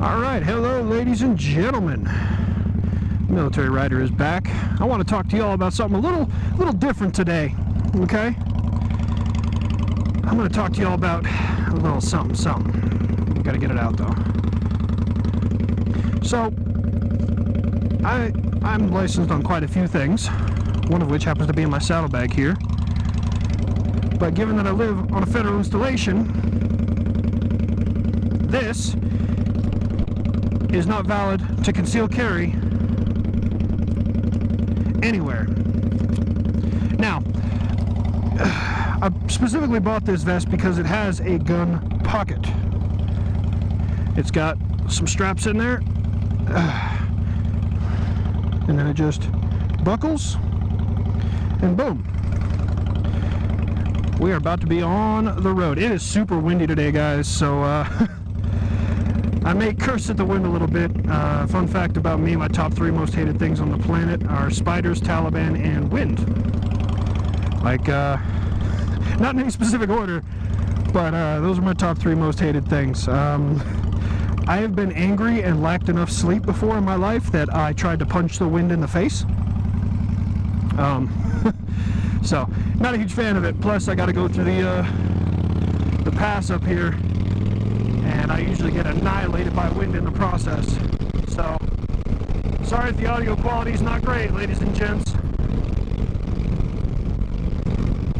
Alright, hello ladies and gentlemen. Military Rider is back. I want to talk to y'all about something a little different today, okay? I'm going to talk to y'all about a little something. Gotta get it out though. So, I'm licensed on quite a few things, one of which happens to be in my saddlebag here. But given that I live on a federal installation, this is not valid to conceal carry anywhere. Now, I specifically bought this vest because it has a gun pocket. It's got some straps in there, and then it just buckles, and boom. We are about to be on the road. It is super windy today, guys, so I may curse at the wind a little bit. Fun fact about me, my top 3 most hated things on the planet are spiders, Taliban, and wind. Like, not in any specific order, but those are my top 3 most hated things. I have been angry and lacked enough sleep before in my life that I tried to punch the wind in the face. So, not a huge fan of it. Plus, I got to go through the pass up here, and I usually get annihilated by wind in the process. So, sorry if the audio quality is not great, ladies and gents.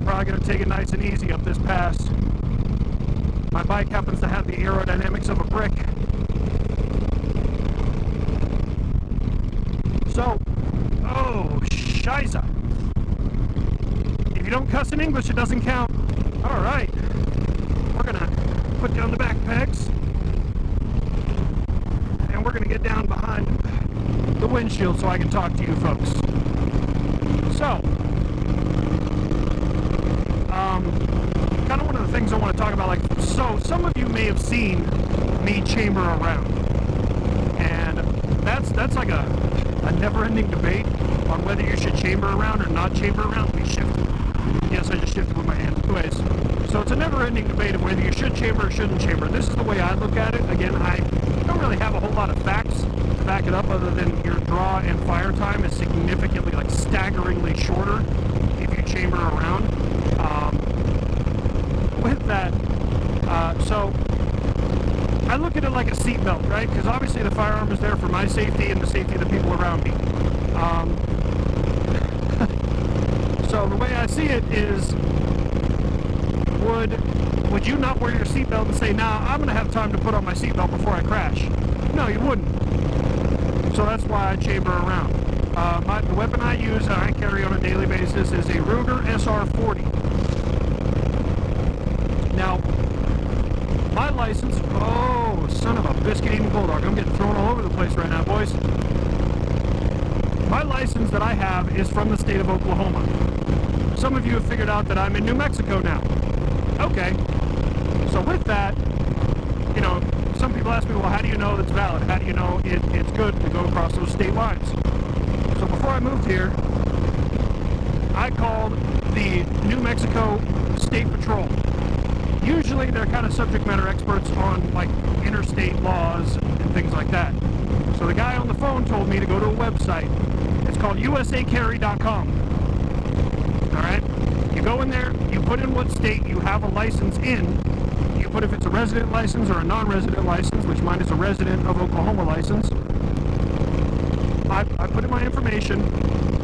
Probably going to take it nice and easy up this pass. My bike happens to have the aerodynamics of a brick. So, oh, shiza. If you don't cuss in English, it doesn't count. Alright. We're going to put down the back pegs. And we're going to get down behind the windshield so I can talk to you folks. So, kind of one of the things I want to talk about, so some of you may have seen me chamber around. And that's like a never-ending debate on whether you should chamber around or not chamber around. We shifted. Yes, I just shifted with my hand. Anyways, so it's a never-ending debate of whether you should chamber or shouldn't chamber. This is the way I look at it. Again, I don't really have a whole lot of facts to back it up other than your draw and fire time is significantly, like staggeringly shorter if you chamber around. With that, so I look at it like a seatbelt, right? Because obviously the firearm is there for my safety and the safety of the people around me. So the way I see it is, would you not wear your seatbelt and say, nah, I'm going to have time to put on my seatbelt before I crash? No, you wouldn't. So that's why I chamber around. The weapon I use and I carry on a daily basis is a Ruger SR40. Now, my license, oh, son of a biscuit-eating bulldog. I'm getting thrown all over the place right now, boys. My license that I have is from the state of Oklahoma. Some of you have figured out that I'm in New Mexico now. Okay. So with that, you know, some people ask me, well, how do you know it's valid? How do you know it's good to go across those state lines? So before I moved here, I called the New Mexico State Patrol. Usually they're kind of subject matter experts on like interstate laws and things like that. So the guy on the phone told me to go to a website. It's called usacarry.com. Alright? You go in there, you put in what state you have a license in. You put if it's a resident license or a non-resident license, which mine is a resident of Oklahoma license. I put in my information,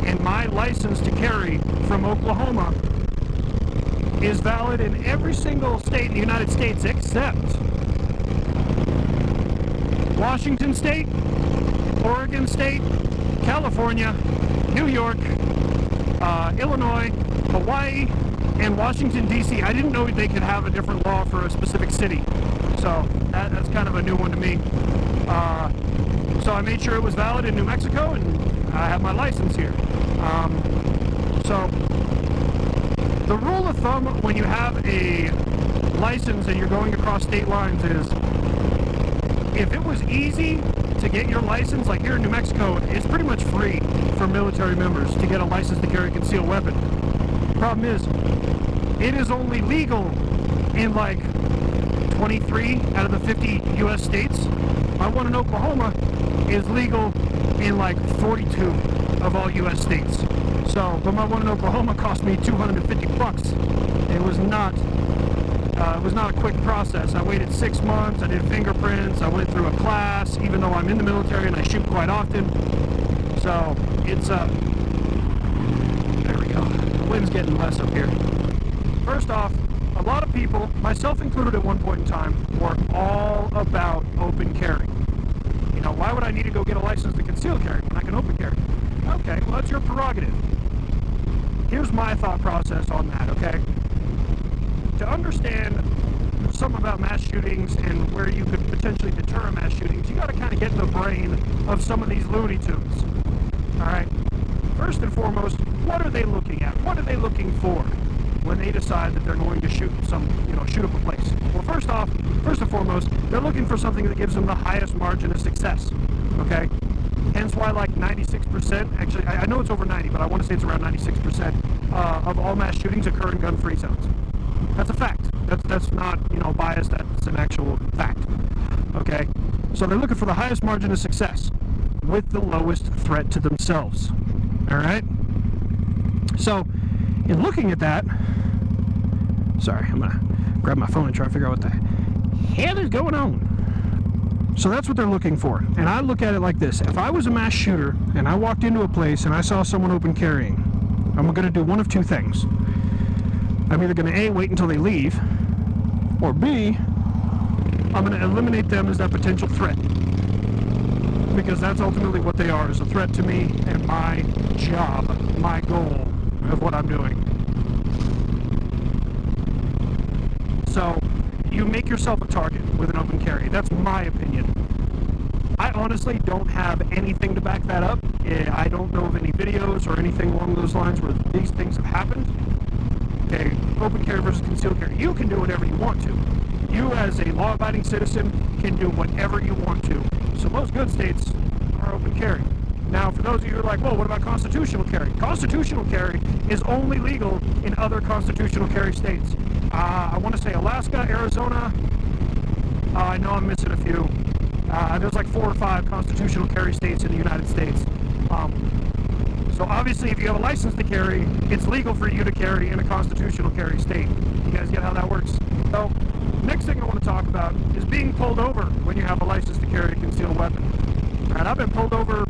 and my license to carry from Oklahoma is valid in every single state in the United States except Washington State, Oregon State, California, New York, Illinois, Hawaii, and Washington, D.C. I didn't know they could have a different law for a specific city. So that's kind of a new one to me. So I made sure it was valid in New Mexico, and I have my license here. So the rule of thumb when you have a license and you're going across state lines is, if it was easy to get your license, like here in New Mexico, it's pretty much free for military members to get a license to carry a concealed weapon. Problem is, it is only legal in like 23 out of the 50 U.S. states. My one in Oklahoma is legal in like 42 of all U.S. states. So, but my one in Oklahoma cost me $250. It was not a quick process. I waited 6 months. I did fingerprints. I went through a class, even though I'm in the military and I shoot quite often. So it's there we go. The wind's getting less up here. First off, a lot of people, myself included at one point in time, were all about open carry. You know, why would I need to go get a license to conceal carry when I can open carry? Okay, well, that's your prerogative. Here's my thought process on that, okay? To understand something about mass shootings and where you could potentially deter mass shootings, you got to kind of get in the brain of some of these Looney Tunes. All right? First and foremost, what are they looking at? What are they looking for when they decide that they're going to shoot shoot up a place? Well, first and foremost, they're looking for something that gives them the highest margin of success. Okay? Hence why like 96%, actually I know it's over 90, but I want to say it's around 96% of all mass shootings occur in gun-free zones. That's a fact. That's not, biased. That's an actual fact. Okay? So they're looking for the highest margin of success with the lowest threat to themselves. All right? So, in looking at that, sorry, I'm going to grab my phone and try to figure out what the hell is going on. So that's what they're looking for. And I look at it like this. If I was a mass shooter and I walked into a place and I saw someone open carrying, I'm going to do one of two things. I'm either going to A, wait until they leave, or B, I'm going to eliminate them as that potential threat. Because that's ultimately what they are, is a threat to me and my job, my goal of what I'm doing. So, you make yourself a target with an open carry. That's my opinion. I honestly don't have anything to back that up. I don't know of any videos or anything along those lines where these things have happened. Okay, open carry versus concealed carry. You can do whatever you want to. You as a law-abiding citizen can do whatever you want to. So most good states are open carry. Now, for those of you who are like, well, what about constitutional carry? Constitutional carry is only legal in other constitutional carry states. I want to say Alaska, Arizona. I know I'm missing a few. There's like 4 or 5 constitutional carry states in the United States. So obviously, if you have a license to carry, it's legal for you to carry in a constitutional carry state. You guys get how that works? So, next thing I want to talk about is being pulled over when you have a license to carry a concealed weapon. All right, I've been pulled over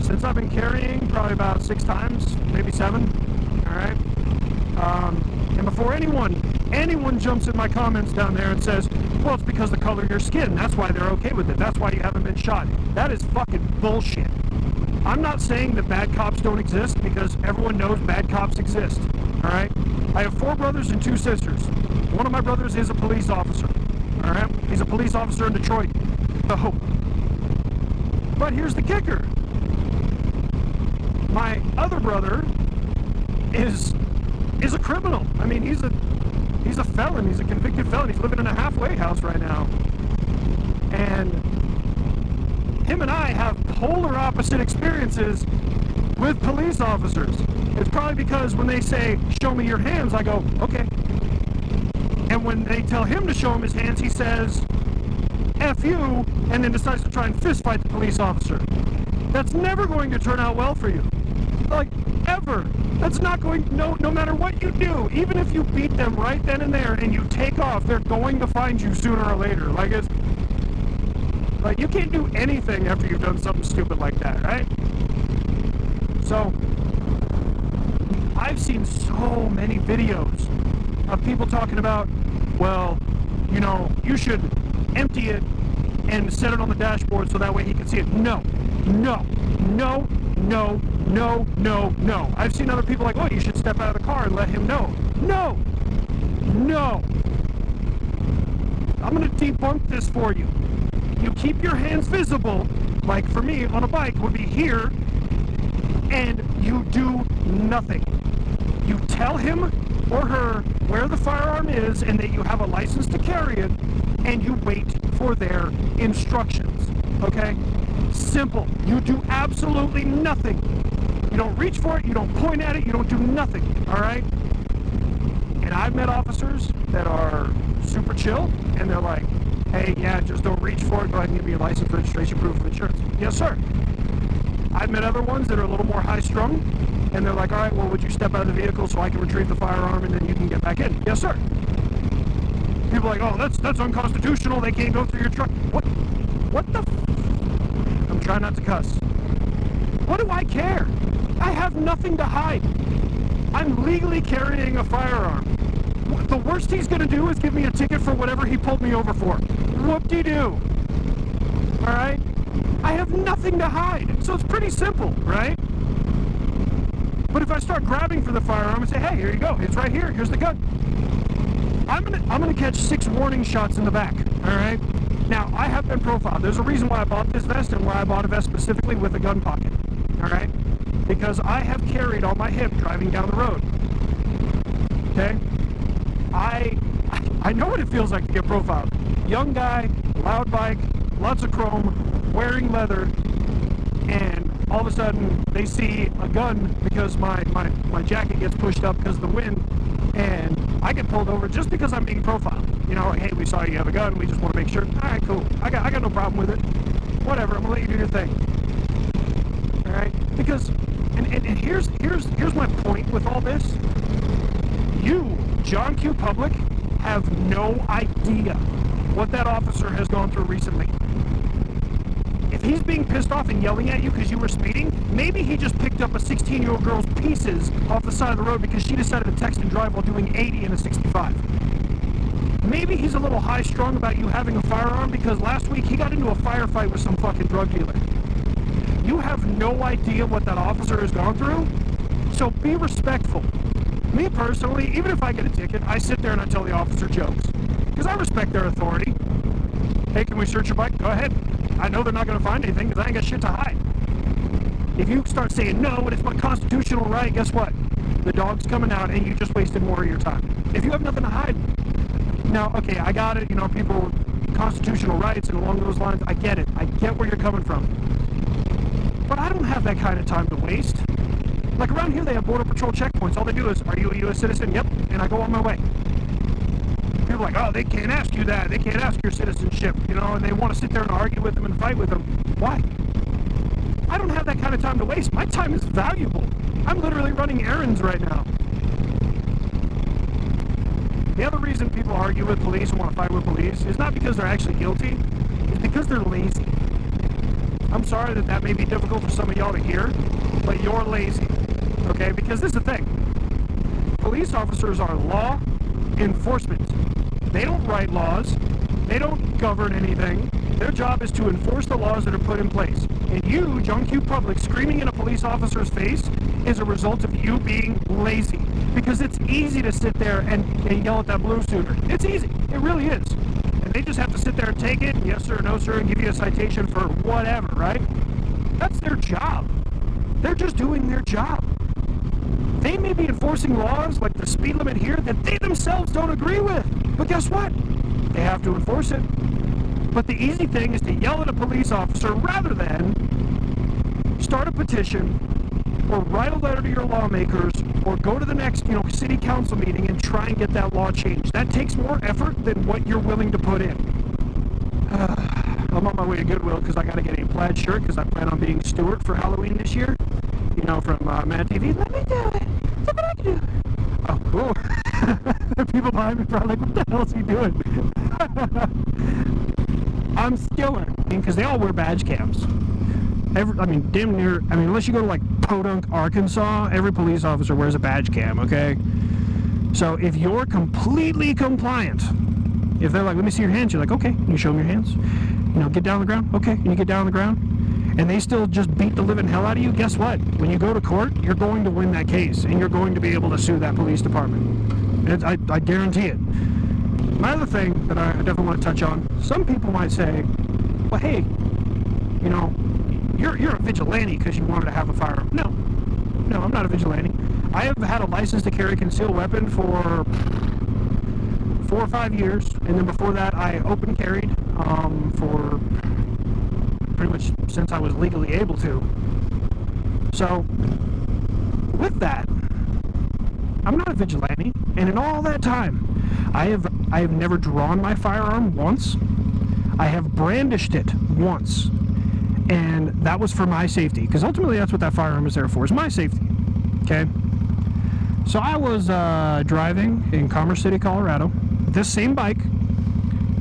since I've been carrying probably about 6 times, maybe 7. All right. And before anyone jumps in my comments down there and says, well, it's because of the color of your skin. That's why they're okay with it. That's why you haven't been shot. That is fucking bullshit. I'm not saying that bad cops don't exist, because everyone knows bad cops exist. All right? I have 4 brothers and 2 sisters. One of my brothers is a police officer. All right? He's a police officer in Detroit. Oh. But here's the kicker. My other brother is a criminal. I mean, he's a felon. He's a convicted felon. He's living in a halfway house right now. And him and I have polar opposite experiences with police officers. It's probably because when they say, show me your hands, I go, okay. And when they tell him to show him his hands, he says, F you, and then decides to try and fist fight the police officer. That's never going to turn out well for you. Like, ever. That's not going, no matter what you do, even if you beat them right then and there and you take off, they're going to find you sooner or later. Like, you can't do anything after you've done something stupid like that, right? So, I've seen so many videos of people talking about, well, you should empty it and set it on the dashboard so that way he can see it. No. I've seen other people like, oh, you should step out of the car and let him know. No. I'm going to debunk this for you. You keep your hands visible, like for me on a bike would be here, and you do nothing. You tell him or her where the firearm is and that you have a license to carry it, and you wait for their instructions, okay? Simple. You do absolutely nothing. You don't reach for it, you don't point at it, you don't do nothing, all right? And I've met officers that are super chill, and they're like, Hey, yeah, just don't reach for it. Go ahead and give me your license, registration, proof of insurance. Yes, sir. I've met other ones that are a little more high-strung, and they're like, all right, well, would you step out of the vehicle so I can retrieve the firearm and then you can get back in? Yes, sir. People are like, oh, that's unconstitutional. They can't go through your truck. What the I'm trying not to cuss. What do I care? I have nothing to hide. I'm legally carrying a firearm. The worst he's going to do is give me a ticket for whatever he pulled me over for. Whoop-de-doo. All right? I have nothing to hide. So it's pretty simple, right? But if I start grabbing for the firearm and say, hey, here you go. It's right here. Here's the gun. I'm gonna catch 6 warning shots in the back, all right? Now, I have been profiled. There's a reason why I bought this vest and why I bought a vest specifically with a gun pocket, all right? Because I have carried on my hip driving down the road, okay? I know what it feels like to get profiled. Young guy, loud bike, lots of chrome, wearing leather, and all of a sudden they see a gun because my jacket gets pushed up because of the wind, and I get pulled over just because I'm being profiled. You know, like, hey, we saw you have a gun, we just want to make sure. All right, cool. I got no problem with it. Whatever, I'm gonna let you do your thing. All right? Because, and here's my point with all this. You, John Q. Public, have no idea what that officer has gone through recently. If he's being pissed off and yelling at you because you were speeding, maybe he just picked up a 16-year-old girl's pieces off the side of the road because she decided to text and drive while doing 80 in a 65. Maybe he's a little high-strung about you having a firearm because last week he got into a firefight with some fucking drug dealer. You have no idea what that officer has gone through, so be respectful. Me personally, even if I get a ticket, I sit there and I tell the officer jokes because I respect their authority. Hey, can we search your bike? Go ahead. I know they're not going to find anything because I ain't got shit to hide. If you start saying no, and it's my constitutional right, guess what? The dog's coming out and you just wasted more of your time. If you have nothing to hide. Now, okay, I got it. You know, people, constitutional rights and along those lines, I get it. I get where you're coming from. But I don't have that kind of time to waste. Like around here, they have Border Patrol checkpoints. All they do is, are you a U.S. citizen? Yep. And I go on my way. People are like, oh, they can't ask you that. They can't ask your citizenship, you know, and they want to sit there and argue with them and fight with them. Why? I don't have that kind of time to waste. My time is valuable. I'm literally running errands right now. The other reason people argue with police and want to fight with police is not because they're actually guilty. It's because they're lazy. I'm sorry that may be difficult for some of y'all to hear, but you're lazy, okay? Because this is the thing. Police officers are law enforcement. They don't write laws. They don't govern anything. Their job is to enforce the laws that are put in place. And you, John Q. Public, screaming in a police officer's face is a result of you being lazy. Because it's easy to sit there and yell at that blue suitor. It's easy. It really is. And they just have to sit there and take it, yes sir, no sir, and give you a citation for whatever, right? That's their job. They're just doing their job. They may be enforcing laws like the speed limit here that they themselves don't agree with. But guess what? They have to enforce it. But the easy thing is to yell at a police officer rather than start a petition or write a letter to your lawmakers or go to the next, city council meeting and try and get that law changed. That takes more effort than what you're willing to put in. I'm on my way to Goodwill because I got to get a plaid shirt because I plan on being Stewart for Halloween this year. From Mad TV. Let me do it. Look what I can do. Oh, cool. The people behind me probably like, what the hell is he doing? I'm Stewart. Because they all wear badge cams. Damn near, unless you go to like Podunk, Arkansas, every police officer wears a badge cam, okay? So if you're completely compliant, if they're like, let me see your hands, you're like, okay, can you show me your hands? Get down on the ground. Okay, can you get down on the ground? And they still just beat the living hell out of you, guess what? When you go to court, you're going to win that case, and you're going to be able to sue that police department. I guarantee it. My other thing that I definitely want to touch on, some people might say, well, hey, you're a vigilante because you wanted to have a firearm. No, I'm not a vigilante. I have had a license to carry a concealed weapon for 4 or 5 years, and then before that, I open carried for pretty much since I was legally able to. So, with that, I'm not a vigilante, and in all that time, I have never drawn my firearm once. I have brandished it once, and that was for my safety, because ultimately that's what that firearm is there for, is my safety. Okay? So I was driving in Commerce City, Colorado, this same bike.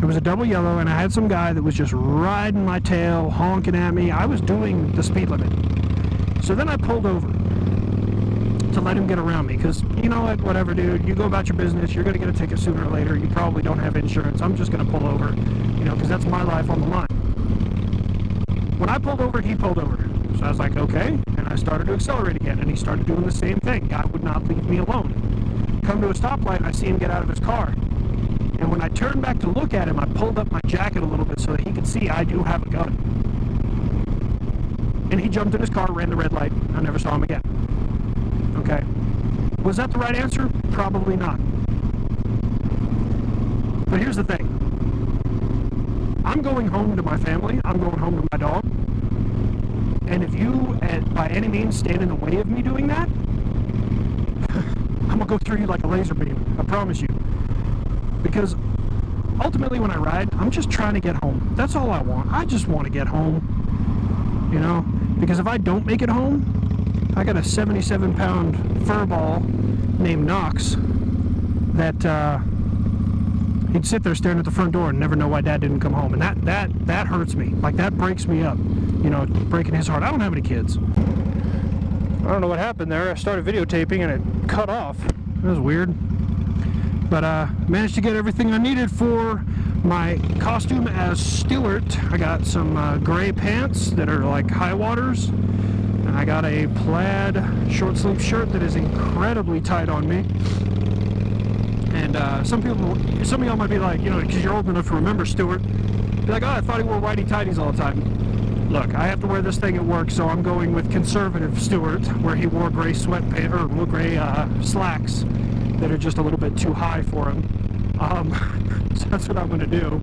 It was a double yellow, and I had some guy that was just riding my tail, honking at me. I was doing the speed limit. So then I pulled over to let him get around me, because, you know what, whatever, dude, you go about your business, you're going to get a ticket sooner or later, you probably don't have insurance, I'm just going to pull over, you know, because that's my life on the line. When I pulled over, he pulled over. So I was like, okay, and I started to accelerate again, and he started doing the same thing. Guy would not leave me alone. Come to a stoplight, I see him get out of his car. And when I turned back to look at him, I pulled up my jacket a little bit so that he could see I do have a gun. And he jumped in his car, ran the red light. I never saw him again. Okay. Was that the right answer? Probably not. But here's the thing. I'm going home to my family. I'm going home to my dog. And if you, by any means, stand in the way of me doing that, I'm going to go through you like a laser beam. I promise you. Because ultimately when I ride, I'm just trying to get home. That's all I want. I just want to get home. You know? Because if I don't make it home, I got a 77-pound fur ball named Knox that he'd sit there staring at the front door and never know why Dad didn't come home. And that hurts me. Like, that breaks me up. You know, breaking his heart. I don't have any kids. I don't know what happened there. I started videotaping and it cut off. That was weird. But managed to get everything I needed for my costume as Stewart. I got some gray pants that are like high waters, and I got a plaid short sleeve shirt that is incredibly tight on me. And some of y'all might be like, you know, because you're old enough to remember Stewart, be like, oh, I thought he wore whitey tighties all the time. Look, I have to wear this thing at work, so I'm going with conservative Stewart, where he wore gray sweatpants or gray slacks that are just a little bit too high for him. So that's what I'm going to do.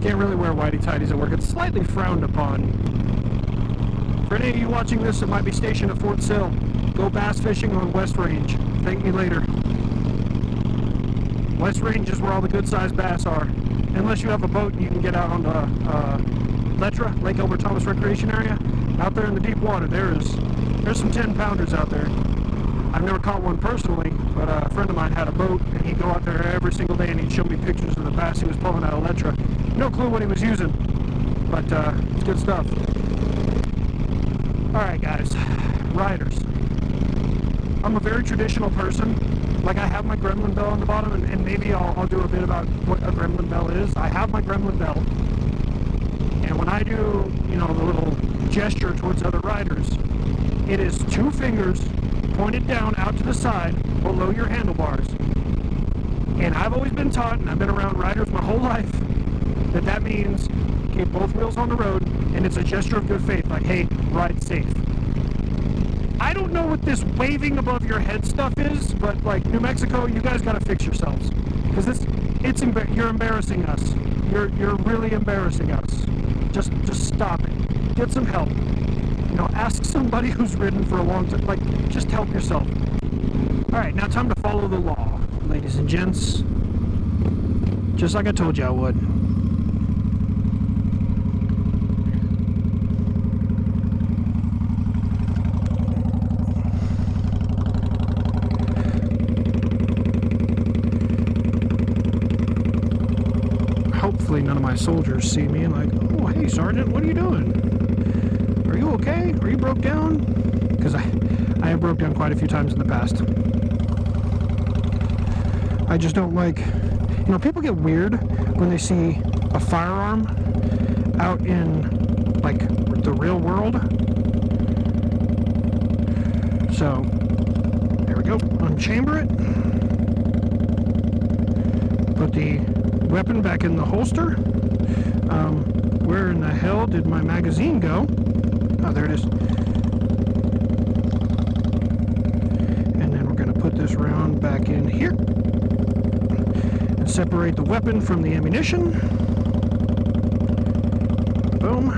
Can't really wear whitey tighties at work. It's slightly frowned upon. For any of you watching this that might be stationed at Fort Sill, go bass fishing on West Range. Thank me later. West Range is where all the good-sized bass are. Unless you have a boat, you can get out on the Letra, Lake Elbert Thomas Recreation Area. Out there in the deep water, there's some 10-pounders out there. I've never caught one personally, but a friend of mine had a boat, and he'd go out there every single day, and he'd show me pictures of the bass he was pulling out of Letra. No clue what he was using, but it's good stuff. Alright guys, riders. I'm a very traditional person. Like, I have my gremlin bell on the bottom, and maybe I'll do a bit about what a gremlin bell is. I have my gremlin bell, and when I do, you know, the little gesture towards other riders, it is 2 fingers pointed down out to the side below your handlebars. And I've always been taught, and I've been around riders my whole life, that means keep both wheels on the road, and it's a gesture of good faith, like, hey, ride safe. I don't know what this waving above your head stuff is, but like, New Mexico, you guys gotta fix yourselves, because you're embarrassing us. You're really embarrassing us. Just stop it. Get some help. You know, ask somebody who's ridden for a long time. Like, just help yourself. All right, now time to follow the law, ladies and gents. Just like I told you I would. Hopefully none of my soldiers see me and like, oh, hey, Sergeant, what are you doing? Are you okay? Are you broke down? Because I have broke down quite a few times in the past. I just don't like, you know, people get weird when they see a firearm out in, like, the real world. So, there we go. Unchamber it. Put the weapon back in the holster. Where in the hell did my magazine go? Oh, there it is. And then we're going to put this round back in here and separate the weapon from the ammunition. Boom.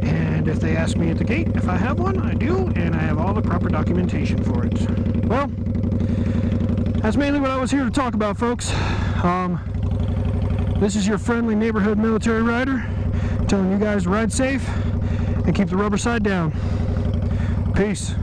And if they ask me at the gate if I have one, I do, and I have all the proper documentation for it. Well, That's mainly what I was here to talk about, folks. This is your friendly neighborhood military rider telling you guys to ride safe and keep the rubber side down. Peace.